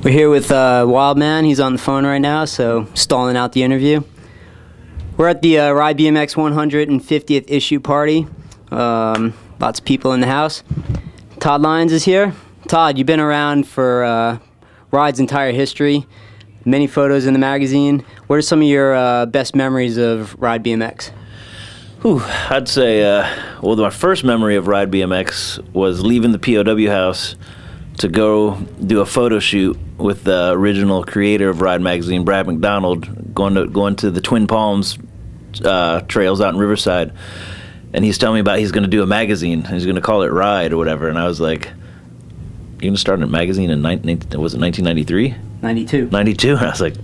We're here with Wildman. He's on the phone right now, so stalling out the interview. We're at the Ride BMX 150th issue party. Lots of people in the house. Todd Lyons is here. Todd, you've been around for Ride's entire history. Many photos in the magazine. What are some of your best memories of Ride BMX? I'd say, well, my first memory of Ride BMX was leaving the POW house to go do a photo shoot with the original creator of Ride magazine, Brad McDonald, going to the Twin Palms trails out in Riverside, and he's telling me about he's going to do a magazine. He's going to call it Ride or whatever, and I was like, "You're going to start a magazine in 1993?" 92. 92, and I was like,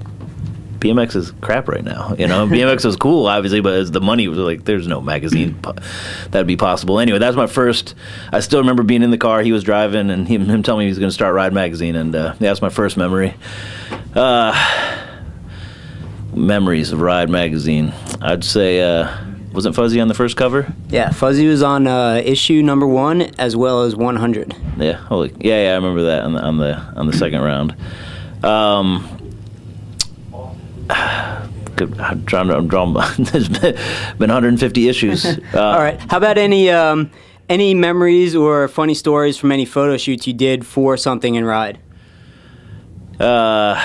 BMX is crap right now, you know. BMX was cool, obviously, but the money was like, there's no magazine that'd be possible. Anyway, that's my first. I still remember being in the car. He was driving, and him telling me he was going to start Ride magazine, and yeah, that's my first memory. Memories of Ride magazine. I'd say, wasn't Fuzzy on the first cover? Yeah, Fuzzy was on issue number 1 as well as 100. Yeah, yeah, I remember that on the second round. I'm drawing. There's been 150 issues. All right. How about any memories or funny stories from any photo shoots you did for something in Ride? I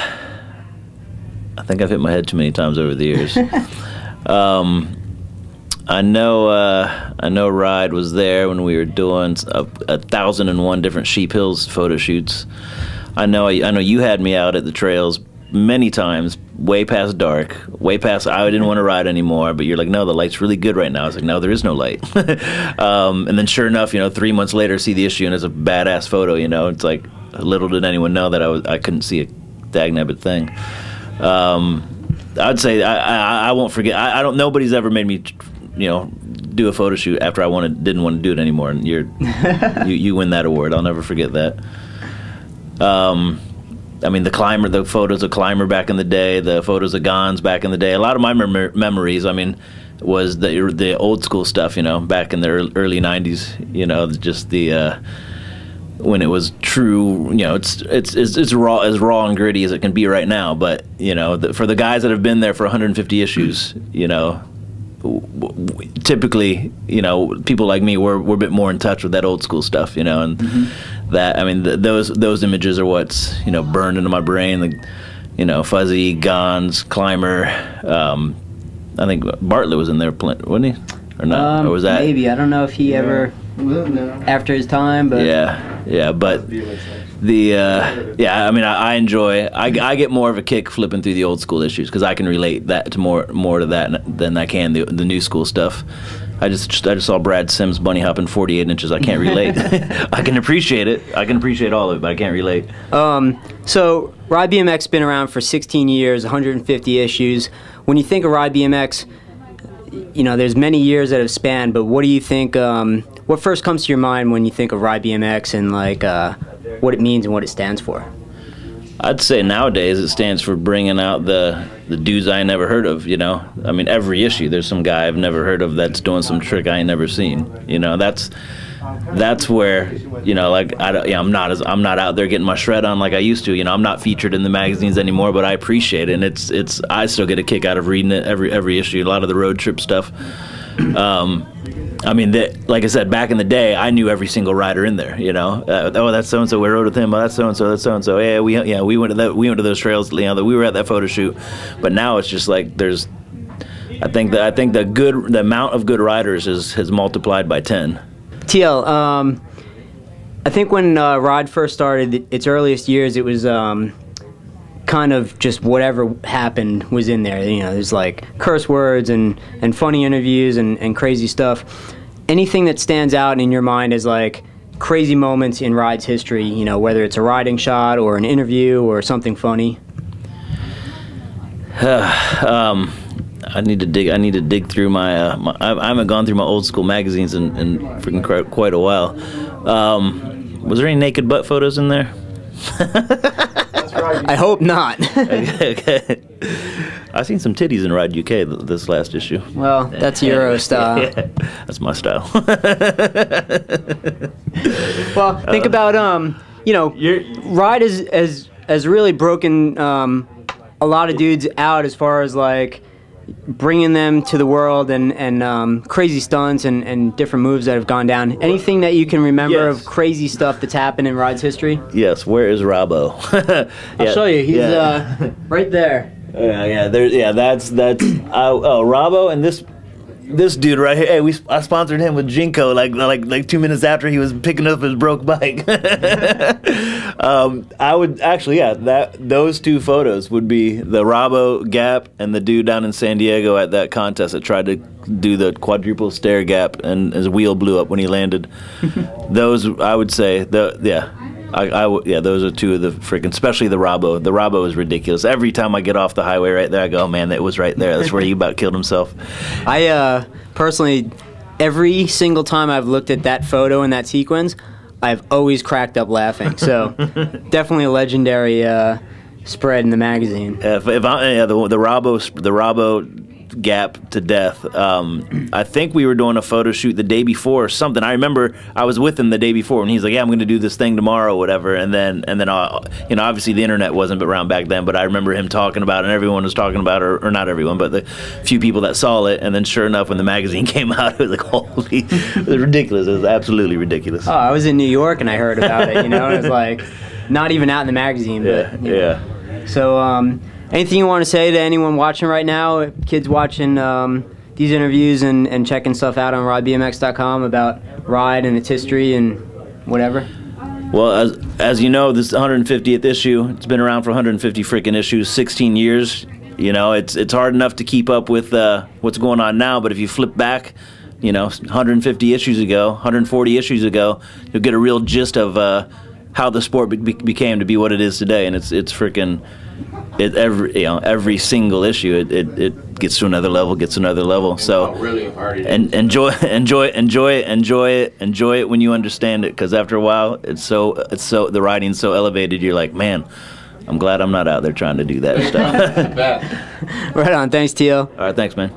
think I've hit my head too many times over the years. I know Ride was there when we were doing 1,001 different Sheep Hills photo shoots. I know you had me out at the trails many times, way past dark, way past I didn't want to ride anymore, but you're like, no, the light's really good right now. I was like, no, there is no light. And then sure enough, 3 months later, see the issue and it's a badass photo, it's like, little did anyone know that I couldn't see a dagnabbit thing. I'd say I won't forget. Nobody's ever made me do a photo shoot after I didn't want to do it anymore, and you win that award. I'll never forget that. I mean, the photos of Climber back in the day, the photos of Gons back in the day. A lot of my memories, was the old school stuff, back in the early '90s. Just the when it was true. It's raw, as raw and gritty as it can be right now. But for the guys that have been there for 150 issues, typically, people like me, we're a bit more in touch with that old school stuff, and that, those images are what's, burned into my brain, Fuzzy, Gons, Climber. I think Bartlett was in there, wasn't he? Or not? Or was that? Maybe. I don't know if he ever, after his time, but. Yeah, but I enjoy, I get more of a kick flipping through the old school issues because I can relate that to more to that than I can the new school stuff. I just saw Brad Sims bunny hopping 48 inches. I can't relate. I can appreciate it. I can appreciate all of it, but I can't relate. So Ride BMX been around for 16 years, 150 issues. When you think of Ride BMX, there's many years that have spanned, but what do you think, what first comes to your mind when you think of Ride BMX and what it means and what it stands for? I'd say nowadays it stands for bringing out the dudes I never heard of, every issue there's some guy I've never heard of that's doing some trick I ain't never seen. That's where, I'm not out there getting my shred on like I used to. I'm not featured in the magazines anymore, but I appreciate it, and I still get a kick out of reading it every issue. A lot of the road trip stuff. Like I said, back in the day, I knew every single rider in there. Oh, that's so and so. We rode with him. Oh, that's so and so. That's so and so. Yeah, we went to those trails. We were at that photo shoot. But now it's just like there's. I think the amount of good riders has multiplied by 10. TL, I think when Ride first started, its earliest years, it was kind of just whatever happened was in there. There's like curse words and funny interviews and crazy stuff. Anything that stands out in your mind as like crazy moments in Ride's history, whether it's a riding shot or an interview or something funny? I need to dig through my, I haven't gone through my old school magazines in freaking quite a while. Was there any naked butt photos in there? I hope not. Okay. I've seen some titties in Ride UK this last issue. Well, that's Euro style. Yeah, that's my style. Well, think about Ride has has really broken a lot of dudes out as far as like bringing them to the world and crazy stunts and different moves that have gone down. Anything that you can remember of crazy stuff that's happened in Ride's history? Yes. Where is Robbo? I'll show you. He's right there. That's Robbo and this dude right here. Hey, I sponsored him with Jinko like 2 minutes after he was picking up his broke bike. I would actually, those two photos would be the Robbo gap and the dude down in San Diego at that contest that tried to do the quadruple stair gap and his wheel blew up when he landed. Those, I would say, those are two of the freaking, especially the Robbo. The Robbo is ridiculous. Every time I get off the highway right there, I go, oh man, that was right there. That's where he about killed himself. I personally, every single time I've looked at that photo and that sequence, I've always cracked up laughing. So definitely a legendary spread in the magazine. The Robbo gap to death. I think we were doing a photo shoot the day before or something. I remember I was with him the day before and he's like, yeah, I'm going to do this thing tomorrow, whatever. And then obviously the internet wasn't around back then, but I remember him talking about it and everyone was talking about it, or not everyone, but the few people that saw it. And then sure enough, when the magazine came out, it was like, holy, it was ridiculous. It was absolutely ridiculous. Oh, I was in New York and I heard about it, It was like not even out in the magazine, but So, anything you want to say to anyone watching right now, kids watching these interviews and checking stuff out on ridebmx.com about Ride and its history and whatever? Well, as you know, this is the 150th issue. It's been around for 150 freaking issues, 16 years. It's hard enough to keep up with what's going on now, but if you flip back, 150 issues ago, 140 issues ago, you'll get a real gist of how the sport became to be what it is today, and it's freaking. Every single issue, it gets to another level, So really hard and enjoy it when you understand it, because after a while, it's so the writing's so elevated. You're like, man, I'm glad I'm not out there trying to do that stuff. Right on. Thanks, Tio. All right, thanks, man.